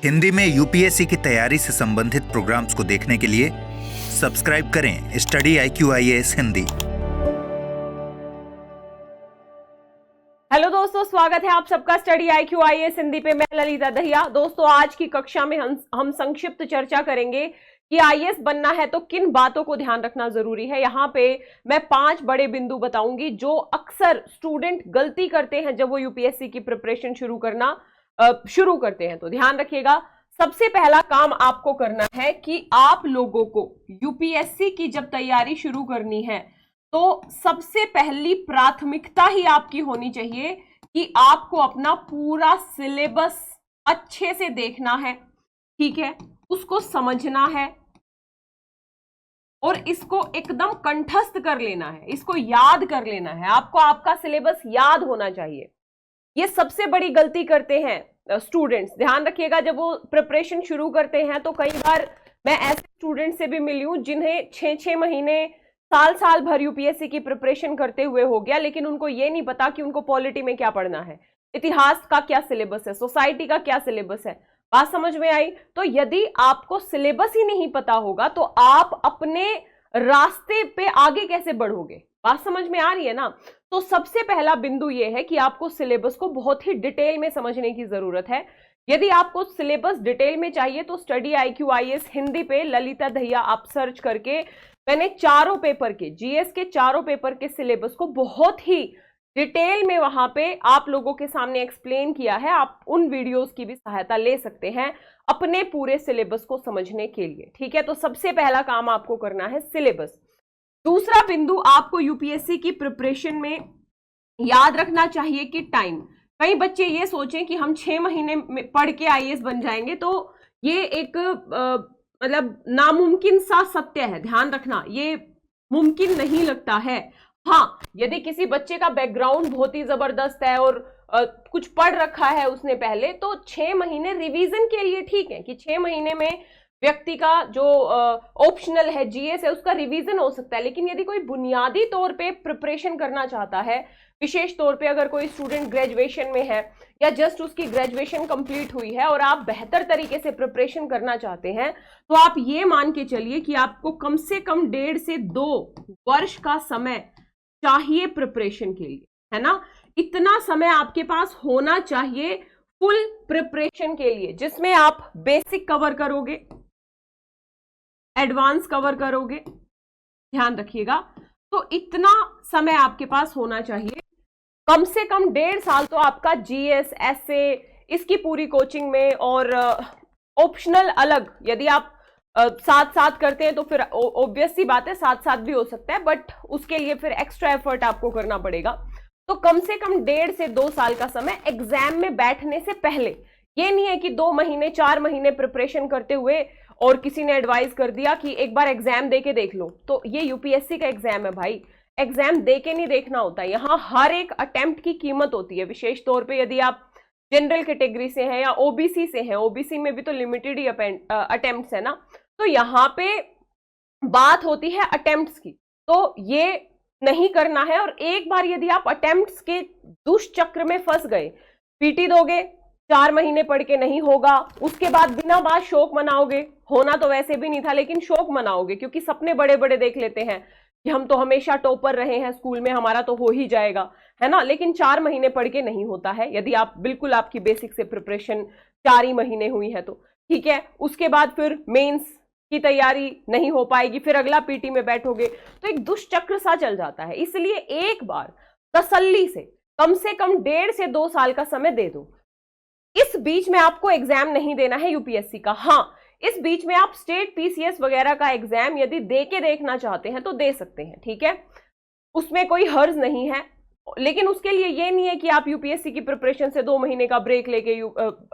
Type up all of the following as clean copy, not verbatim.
हिंदी में यूपीएससी की तैयारी से संबंधित प्रोग्राम्स को देखने के लिए सब्सक्राइब करें स्टडी IQ-IAS हिंदी। हेलो दोस्तों, स्वागत है आप सबका स्टडी IQ-IAS हिंदी पे। मैं ललिता दहिया। दोस्तों, आज की कक्षा में हम संक्षिप्त चर्चा करेंगे कि IAS बनना है तो किन बातों को ध्यान रखना जरूरी है। यहाँ पे मैं 5 बड़े बिंदु बताऊंगी जो अक्सर स्टूडेंट गलती करते हैं जब वो यूपीएससी की प्रिपरेशन शुरू करते हैं। तो ध्यान रखिएगा, सबसे पहला काम आपको करना है कि आप लोगों को यूपीएससी की जब तैयारी शुरू करनी है तो सबसे पहली प्राथमिकता ही आपकी होनी चाहिए कि आपको अपना पूरा सिलेबस अच्छे से देखना है, ठीक है, उसको समझना है और इसको एकदम कंठस्थ कर लेना है, इसको याद कर लेना है। आपको आपका सिलेबस याद होना चाहिए। ये सबसे बड़ी गलती करते हैं स्टूडेंट्स। ध्यान रखिएगा, जब वो प्रिपरेशन शुरू करते हैं तो कई बार मैं ऐसे स्टूडेंट से भी मिली हूं जिन्हें 6-6 महीने साल भर यूपीएससी की प्रिपरेशन करते हुए हो गया, लेकिन उनको ये नहीं पता कि उनको पॉलिटी में क्या पढ़ना है, इतिहास का क्या सिलेबस है, सोसाइटी का क्या सिलेबस है। बात समझ में आई? तो यदि आपको सिलेबस ही नहीं पता होगा तो आप अपने रास्ते पे आगे कैसे बढ़ोगे? बात समझ में आ रही है ना? तो सबसे पहला बिंदु यह है कि आपको सिलेबस को बहुत ही डिटेल में समझने की जरूरत है। यदि आपको सिलेबस डिटेल में चाहिए तो स्टडी IQ-IAS हिंदी पे ललिता दहिया आप सर्च करके मैंने चारों पेपर के, जीएस के चारों पेपर के सिलेबस को बहुत ही डिटेल में वहां पे आप लोगों के सामने एक्सप्लेन किया है। आप उन वीडियोस की भी सहायता ले सकते हैं अपने पूरे सिलेबस को समझने के लिए, ठीक है। तो सबसे पहला काम आपको करना है सिलेबस। दूसरा बिंदु आपको यूपीएससी की प्रिपरेशन में याद रखना चाहिए कि टाइम। कई बच्चे ये सोचें कि हम 6 महीने में पढ़ के IAS बन जाएंगे, तो ये एक मतलब नामुमकिन सा सत्य है। ध्यान रखना, ये मुमकिन नहीं लगता है। हाँ, यदि किसी बच्चे का बैकग्राउंड बहुत ही जबरदस्त है और कुछ पढ़ रखा है उसने पहले, तो 6 महीने रिवीजन के लिए ठीक है कि 6 महीने में व्यक्ति का जो ऑप्शनल है, जीएस है, उसका रिवीजन हो सकता है। लेकिन यदि कोई बुनियादी तौर पे प्रिपरेशन करना चाहता है, विशेष तौर पे अगर कोई स्टूडेंट ग्रेजुएशन में है या जस्ट उसकी ग्रेजुएशन कंप्लीट हुई है और आप बेहतर तरीके से प्रिपरेशन करना चाहते हैं, तो आप ये मान के चलिए कि आपको कम से कम 1.5 से 2 वर्ष का समय चाहिए प्रिपरेशन के लिए, है ना। इतना समय आपके पास होना चाहिए फुल प्रिपरेशन के लिए, जिसमें आप बेसिक कवर करोगे, एडवांस कवर करोगे। ध्यान रखिएगा, तो इतना समय आपके पास होना चाहिए। कम से कम 1.5 साल तो आपका जीएस, एसए, इसकी पूरी कोचिंग में, और ऑप्शनल अलग यदि आप साथ साथ करते हैं तो फिर ऑब्वियस सी बात है साथ साथ भी हो सकता है, बट उसके लिए फिर एक्स्ट्रा एफर्ट आपको करना पड़ेगा। तो कम से कम 1.5 से 2 साल का समय एग्जाम में बैठने से पहले। ये नहीं है कि 2 महीने 4 महीने प्रिपरेशन करते हुए और किसी ने एडवाइस कर दिया कि एक बार एग्जाम दे के देख लो। तो ये यूपीएससी का एग्जाम है भाई, एग्जाम दे के नहीं देखना होता। यहाँ हर एक अटेम्प्ट की कीमत होती है। विशेष तौर पे यदि आप जनरल कैटेगरी से हैं या ओबीसी से हैं, ओबीसी में भी तो लिमिटेड ही अटेम्प्ट्स है ना, तो यहाँ पे बात होती है अटेम्प्ट्स की। तो ये नहीं करना है। और एक बार यदि आप अटेम्प्ट्स के दुष्चक्र में फंस गए, पीटी दोगे, 4 महीने पढ़ के नहीं होगा, उसके बाद बिना बात शौक मनाओगे, होना तो वैसे भी नहीं था लेकिन शौक मनाओगे क्योंकि सपने बड़े बड़े देख लेते हैं कि हम तो हमेशा टॉपर रहे हैं स्कूल में, हमारा तो हो ही जाएगा, है ना। लेकिन 4 महीने पढ़ के नहीं होता है। यदि आप बिल्कुल आपकी बेसिक से प्रिपरेशन 4 ही महीने हुई है तो ठीक है। उसके बाद फिर मेंस की तैयारी नहीं हो पाएगी, फिर अगला पीटी में बैठोगे, तो एक दुष्चक्र सा चल जाता है। इसलिए एक बार तसल्ली से कम 1.5 से 2 साल का समय दे दो। इस बीच में आपको एग्जाम नहीं देना है यूपीएससी का। हाँ, इस बीच में आप स्टेट पीसीएस वगैरह का एग्जाम यदि दे के देखना चाहते हैं तो दे सकते हैं, ठीक है, उसमें कोई हर्ज नहीं है। लेकिन उसके लिए ये नहीं है कि आप यूपीएससी की प्रिपरेशन से 2 महीने का ब्रेक लेके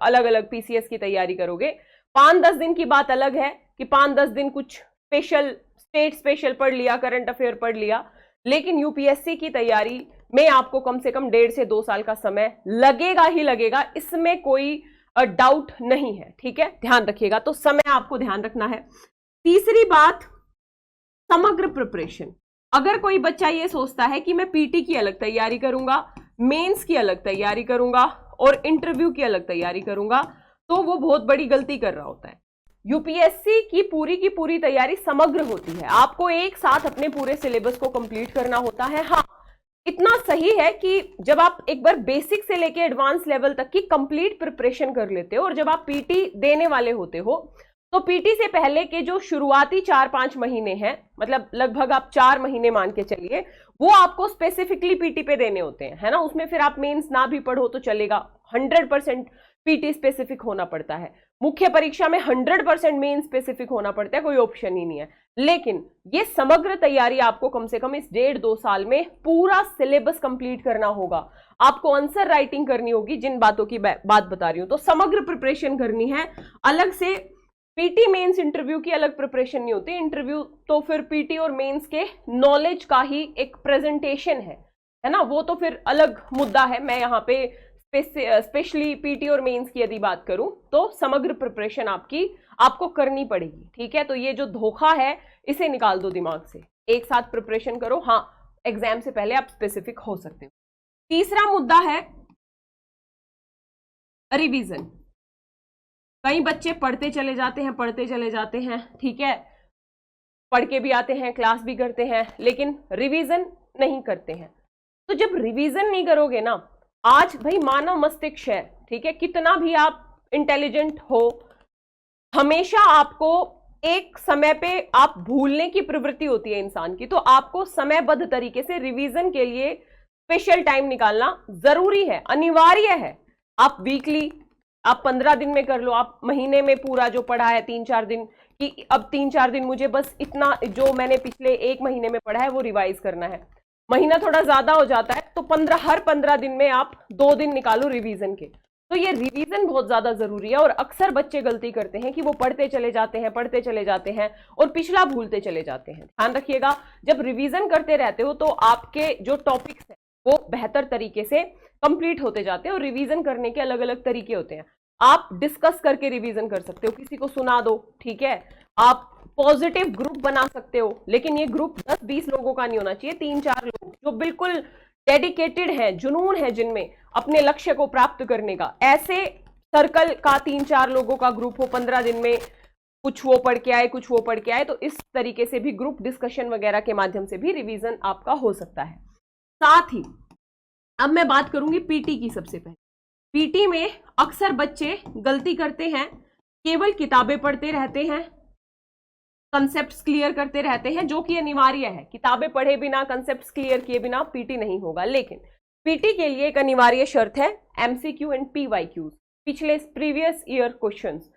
अलग अलग पीसीएस की तैयारी करोगे। 5-10 दिन की बात अलग है कि 5-10 दिन कुछ स्टेट स्पेशल पढ़ लिया, करंट अफेयर पढ़ लिया, लेकिन यूपीएससी की तैयारी में आपको कम से कम 1.5 से 2 साल का समय लगेगा ही लगेगा, इसमें कोई डाउट नहीं है, ठीक है। ध्यान रखिएगा, तो समय आपको ध्यान रखना है। तीसरी बात, समग्र प्रिपरेशन। अगर कोई बच्चा ये सोचता है कि मैं पीटी की अलग तैयारी करूंगा, मेंस की अलग तैयारी करूंगा और इंटरव्यू की अलग तैयारी करूंगा, तो वो बहुत बड़ी गलती कर रहा होता है। यूपीएससी की पूरी तैयारी समग्र होती है, आपको एक साथ अपने पूरे सिलेबस को कंप्लीट करना होता है। हाँ, इतना सही है कि जब आप एक बार बेसिक से लेके एडवांस लेवल तक की कंप्लीट प्रिपरेशन कर लेते हो और जब आप पीटी देने वाले होते हो तो पीटी से पहले के जो शुरुआती 4-5 महीने हैं, मतलब लगभग आप 4 महीने मान के चलिए, वो आपको स्पेसिफिकली पीटी पे देने होते हैं, है ना। उसमें फिर आप मेंस ना भी पढ़ो तो चलेगा, 100% पीटी स्पेसिफिक होना पड़ता है। मुख्य परीक्षा में 100% मेन स्पेसिफिक होना पड़ता है, कोई ऑप्शन ही नहीं है। लेकिन ये समग्र तैयारी आपको कम से कम इस 1.5-2 साल में पूरा सिलेबस कंप्लीट करना होगा। आपको आंसर राइटिंग करनी होगी, जिन बातों की बात बता रही हूं, तो समग्र प्रिपरेशन करनी है। अलग से पीटी मेंस इंटरव्यू की अलग प्रिपरेशन नहीं होती। इंटरव्यू तो फिर पीटी और मेंस के नॉलेज का ही एक प्रेजेंटेशन है ना, वो तो फिर अलग मुद्दा है। मैं यहाँ पे स्पेशली पीटी और मेंस की यदि बात करूं तो समग्र प्रिपरेशन आपको करनी पड़ेगी, ठीक है। तो ये जो धोखा है इसे निकाल दो दिमाग से, एक साथ प्रिपरेशन करो। हाँ, एग्जाम से पहले आप स्पेसिफिक हो सकते हो। तीसरा मुद्दा है रिवीजन। कई बच्चे पढ़ते चले जाते हैं, ठीक है, पढ़ के भी आते हैं, क्लास भी करते हैं, लेकिन रिवीजन नहीं करते हैं। तो जब रिवीजन नहीं करोगे ना, आज भाई मानव मस्तिष्क है, ठीक है, कितना भी आप इंटेलिजेंट हो, हमेशा आपको एक समय पे आप भूलने की प्रवृत्ति होती है इंसान की। तो आपको समयबद्ध तरीके से रिवीजन के लिए स्पेशल टाइम निकालना जरूरी है, अनिवार्य है। आप वीकली, आप 15 दिन में कर लो, आप महीने में पूरा जो पढ़ा है 3-4 दिन कि अब 3-4 दिन मुझे बस इतना जो मैंने पिछले 1 महीने में पढ़ा है वो रिवाइज करना है। महीना थोड़ा ज्यादा हो जाता है तो हर 15 दिन में आप 2 दिन निकालो रिवीजन के। तो ये रिवीजन बहुत ज्यादा जरूरी है। और अक्सर बच्चे गलती करते हैं कि वो पढ़ते चले जाते हैं और पिछला भूलते चले जाते हैं। ध्यान रखिएगा, जब रिवीजन करते रहते हो तो आपके जो टॉपिक्स हैं वो बेहतर तरीके से कंप्लीट होते जाते हैं। और रिवीजन करने के अलग अलग तरीके होते हैं। आप डिस्कस करके रिवीजन कर सकते हो, किसी को सुना दो, ठीक है। आप पॉजिटिव ग्रुप बना सकते हो, लेकिन ये ग्रुप 10-20 लोगों का नहीं होना चाहिए, 3-4 लोग जो बिल्कुल डेडिकेटेड हैं, जुनून है जिनमें अपने लक्ष्य को प्राप्त करने का। ऐसे सर्कल का 3-4 लोगों का ग्रुप हो, 15 दिन में कुछ वो पढ़ के आए, कुछ वो पढ़ के आए। तो इस तरीके से भी ग्रुप डिस्कशन वगैरह के माध्यम से भी रिवीजन आपका हो सकता है। साथ ही अब मैं बात करूंगी पीटी की। सबसे पहले पीटी में अक्सर बच्चे गलती करते हैं, केवल किताबें पढ़ते रहते हैं, कंसेप्ट्स क्लियर करते रहते हैं, जो कि अनिवार्य है। किताबें पढ़े बिना, कंसेप्ट्स क्लियर किए बिना पीटी नहीं होगा। लेकिन पीटी के लिए एक अनिवार्य शर्त है एमसीक्यू एंड पीवाईक्यूज, पिछले प्रीवियस ईयर क्वेश्चंस।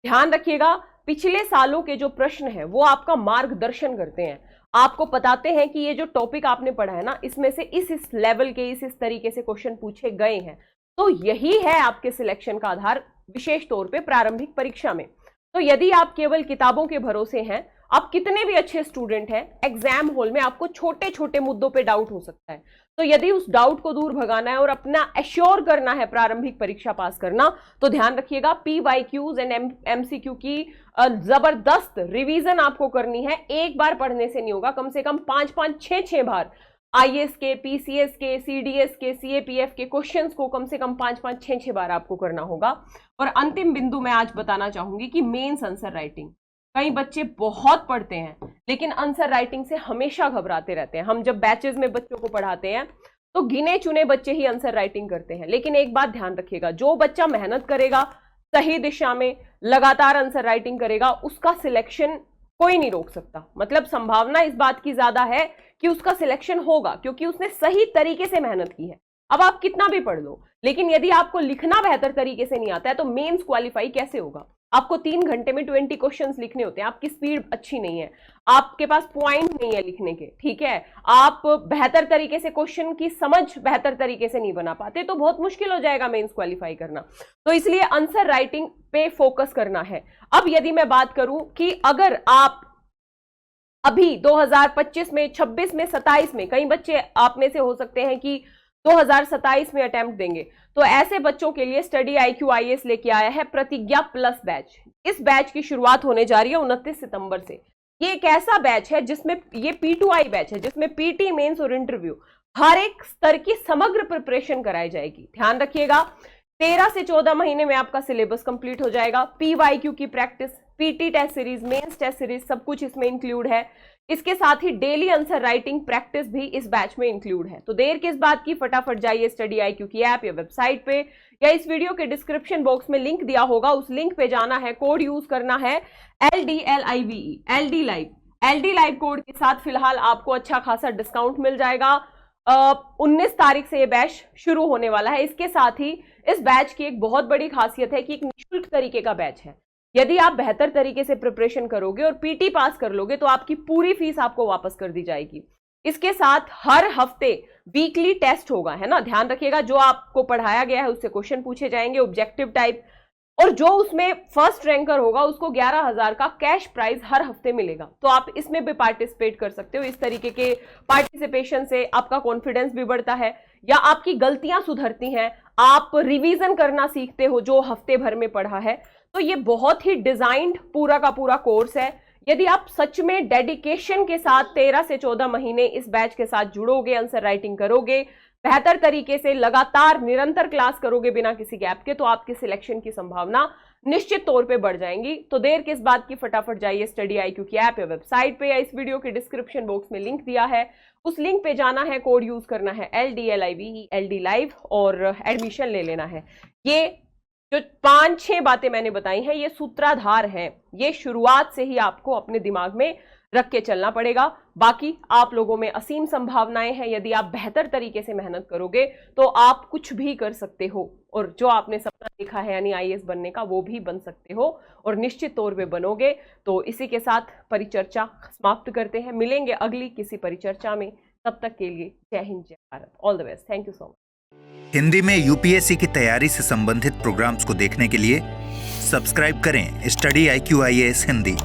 ध्यान रखिएगा, पिछले सालों के जो प्रश्न है वो आपका मार्गदर्शन करते हैं, आपको बताते हैं कि ये जो टॉपिक आपने पढ़ा है ना, इसमें से इस लेवल के इस तरीके से क्वेश्चन पूछे गए हैं। तो यही है आपके सिलेक्शन का आधार, विशेष तौर पे प्रारंभिक परीक्षा में। तो यदि आप केवल किताबों के भरोसे हैं, आप कितने भी अच्छे स्टूडेंट हैं, एग्जाम हॉल में आपको छोटे छोटे मुद्दों पे डाउट हो सकता है। तो यदि उस डाउट को दूर भगाना है और अपना एश्योर करना है प्रारंभिक परीक्षा पास करना, तो ध्यान रखिएगा पीवाईक्यूज एंड एमसीक्यू की जबरदस्त रिवीजन आपको करनी है। एक बार पढ़ने से नहीं होगा, कम से कम 5-5, 6-6 बार आईएएस के, पीसीएस के, सीडीएस के, सीएपीएफ के क्वेश्चंस को कम से कम 5-5, 6-6 बार आपको करना होगा। और अंतिम बिंदु मैं आज बताना चाहूंगी कि मेंस आंसर राइटिंग। कई बच्चे बहुत पढ़ते हैं लेकिन आंसर राइटिंग से हमेशा घबराते रहते हैं। हम जब बैचेस में बच्चों को पढ़ाते हैं तो गिने चुने बच्चे ही आंसर राइटिंग करते हैं। लेकिन एक बात ध्यान रखिएगा, जो बच्चा मेहनत करेगा, सही दिशा में लगातार आंसर राइटिंग करेगा, उसका सिलेक्शन कोई नहीं रोक सकता। मतलब संभावना इस बात की ज्यादा है कि उसका सिलेक्शन होगा, क्योंकि उसने सही तरीके से मेहनत की है। अब आप कितना भी पढ़ लो, लेकिन यदि आपको लिखना बेहतर तरीके से नहीं आता है तो मेंस क्वालिफाई कैसे होगा। आपको 3 घंटे में 20 क्वेश्चंस लिखने होते हैं, आपकी स्पीड अच्छी नहीं है, आपके पास पॉइंट नहीं है लिखने के, ठीक है, आप बेहतर तरीके से क्वेश्चन की समझ बेहतर तरीके से नहीं बना पाते, तो बहुत मुश्किल हो जाएगा मेंस क्वालिफाई करना। तो इसलिए आंसर राइटिंग पे फोकस करना है। अब यदि मैं बात करूं कि अगर आप अभी 2025 में, 26 में, 27 में, कई बच्चे आप में से हो सकते हैं कि 2027 में अटेम्प्ट देंगे, तो ऐसे बच्चों के लिए स्टडी IQ IAS लेके आया है प्रतिज्ञा प्लस बैच। इस बैच की शुरुआत होने जा रही है 29 सितंबर से। ये एक ऐसा बैच है जिसमें ये P2I बैच है, जिसमें पीटी, मेंस और इंटरव्यू हर एक स्तर की समग्र प्रिपरेशन कराई जाएगी। ध्यान रखिएगा, 13 से 14 महीने में आपका सिलेबस कंप्लीट हो जाएगा। PYQ की practice, PT test series, mains test series सब कुछ इसमें इंक्लूड है। इसके साथ ही डेली आंसर राइटिंग प्रैक्टिस भी इस बैच में इंक्लूड है। तो देर किस बात की, फटाफट जाइए स्टडी IQ की ऐप या वेबसाइट पे, या इस वीडियो के डिस्क्रिप्शन बॉक्स में लिंक दिया होगा, उस लिंक पे जाना है, कोड यूज करना है LDLIVE, LD live. LD live code के साथ फिलहाल आपको अच्छा खासा डिस्काउंट मिल जाएगा। 19 तारीख से ये बैच शुरू होने वाला है। इसके साथ ही इस बैच की एक बहुत बड़ी खासियत है कि एक निःशुल्क तरीके का बैच है। यदि आप बेहतर तरीके से प्रिपरेशन करोगे और PT पास कर लोगे तो आपकी पूरी फीस आपको वापस कर दी जाएगी। इसके साथ हर हफ्ते वीकली टेस्ट होगा, है ना, ध्यान रखिएगा। जो आपको पढ़ाया गया है उससे क्वेश्चन पूछे जाएंगे ऑब्जेक्टिव टाइप, और जो उसमें फर्स्ट रैंकर होगा उसको 11,000 का कैश प्राइज हर हफ्ते मिलेगा। तो आप इसमें भी पार्टिसिपेट कर सकते हो। इस तरीके के पार्टिसिपेशन से आपका कॉन्फिडेंस भी बढ़ता है, या आपकी गलतियां सुधरती हैं, आप रिवीजन करना सीखते हो जो हफ्ते भर में पढ़ा है। तो ये बहुत ही डिजाइंड पूरा का पूरा कोर्स है। यदि आप सच में डेडिकेशन के साथ 13 से 14 महीने इस बैच के साथ जुड़ोगे, आंसर राइटिंग करोगे, बेहतर तरीके से लगातार निरंतर क्लास करोगे बिना किसी गैप के, तो आपकी सिलेक्शन की संभावना निश्चित तौर पे बढ़ जाएंगी। तो देर किस बात की, फटाफट जाइए स्टडी IQ की ऐप या वेबसाइट पे, या इस वीडियो के डिस्क्रिप्शन बॉक्स में लिंक दिया है, उस लिंक पे जाना है, कोड यूज करना है LDLIVE, LD लाइव, और एडमिशन ले लेना है। ये जो 5-6 बातें मैंने बताई हैं ये सूत्राधार हैं, ये शुरुआत से ही आपको अपने दिमाग में रख के चलना पड़ेगा। बाकी आप लोगों में असीम संभावनाएं हैं। यदि आप बेहतर तरीके से मेहनत करोगे तो आप कुछ भी कर सकते हो, और जो आपने सपना देखा है यानी IAS बनने का, वो भी बन सकते हो, और निश्चित तौर पे बनोगे। तो इसी के साथ परिचर्चा समाप्त करते हैं, मिलेंगे अगली किसी परिचर्चा में। तब तक के लिए जय हिंद, जय Bharat, all the best, thank you so much. Hindi में UPSC की तैयारी से संबंधित प्रोग्राम्स को देखने के लिए सब्सक्राइब करें स्टडी IQ IAS हिंदी।